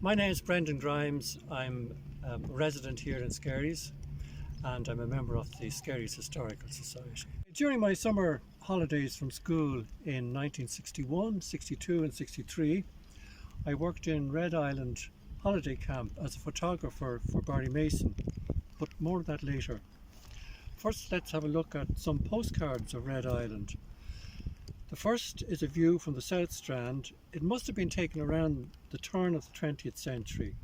My name is Brendan Grimes. I'm a resident here in Skerries and I'm a member of the Skerries Historical Society. During my summer holidays from school in 1961, 62 and 63, I worked in Red Island holiday camp as a photographer for Barry Mason, but more of that later. First, let's have a look at some postcards of Red Island. The first is a view from the South Strand. It must have been taken around the turn of the 20th century.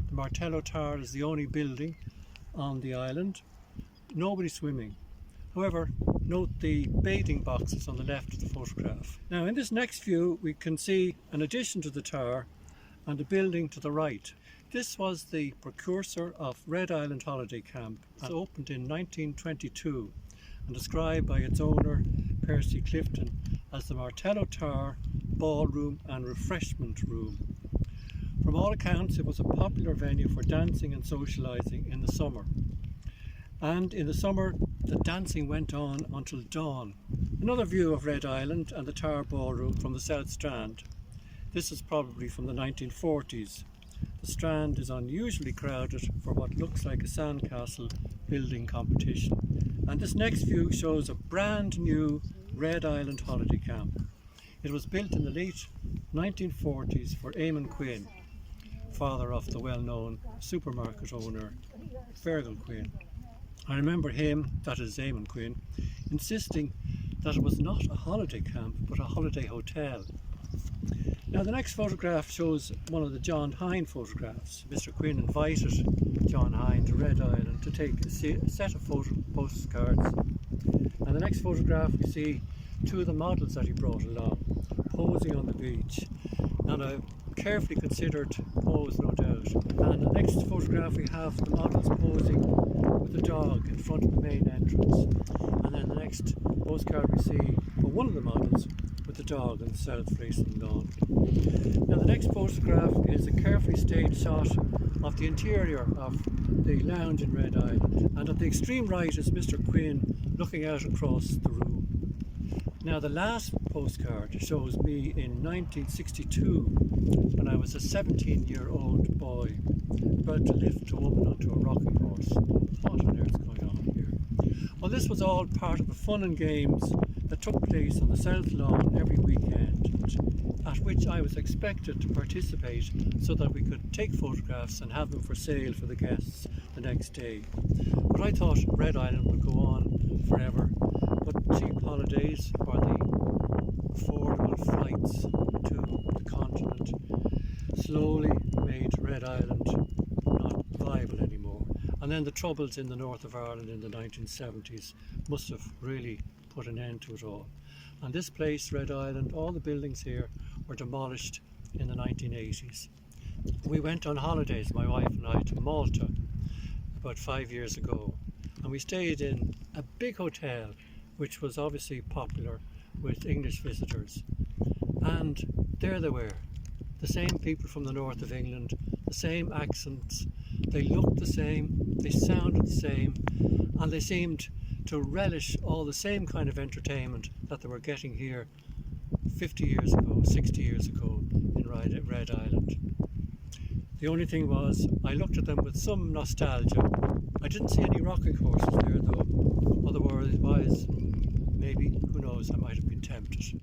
The Martello Tower is the only building on the island. Nobody swimming. However, note the bathing boxes on the left of the photograph. Now in this next view we can see an addition to the tower and a building to the right. This was the precursor of Red Island Holiday Camp. It opened in 1922 and described by its owner Percy Clifton as the Martello Tower Ballroom and Refreshment Room. From all accounts it was a popular venue for dancing and socialising in the summer. And in the summer the dancing went on until dawn. Another view of Red Island and the Tower Ballroom from the South Strand. This is probably from the 1940s. The Strand is unusually crowded for what looks like a sandcastle building competition. And this next view shows a brand new Red Island holiday camp. It was built in the late 1940s for Eamon Quinn, father of the well-known supermarket owner Fingal Quinn. I remember him, that is Eamon Quinn, insisting that it was not a holiday camp but a holiday hotel. Now the next photograph shows one of the John Hine photographs. Mr. Quinn invited John Hine to Red Island to take a set of postcards. And the next photograph we see two of the models that he brought along, posing on the beach. And a carefully considered pose, no doubt. And the next photograph we have the models posing with a dog in front of the main entrance. And then the next postcard we see one of the models with the dog on the south-facing lawn. Now the next photograph is a carefully staged shot of the interior of the lounge in Red Island, and at the extreme right is Mr. Quinn looking out across the room. Now the last postcard shows me in 1962 when I was a 17-year-old boy about to lift a woman onto a rocking horse. What on earth's going on here? Well, this was all part of the fun and games that took place on the South Lawn every weekend, at which I was expected to participate so that we could take photographs and have them for sale for the guests the next day. But I thought Red Island would go on forever, but cheap holidays or the affordable flights to the continent slowly made Red Island not viable anymore. And then the troubles in the north of Ireland in the 1970s must have really put an end to it all. And this place, Red Island, all the buildings here were demolished in the 1980s. We went on holidays, my wife and I, to Malta about 5 years ago, and we stayed in a big hotel which was obviously popular with English visitors. And there they were, the same people from the north of England, the same accents, they looked the same, they sounded the same, and they seemed to relish all the same kind of entertainment that they were getting here 50 years ago, 60 years ago in Red Island. The only thing was, I looked at them with some nostalgia. I didn't see any rocking horses there though, otherwise maybe, who knows, I might have been tempted.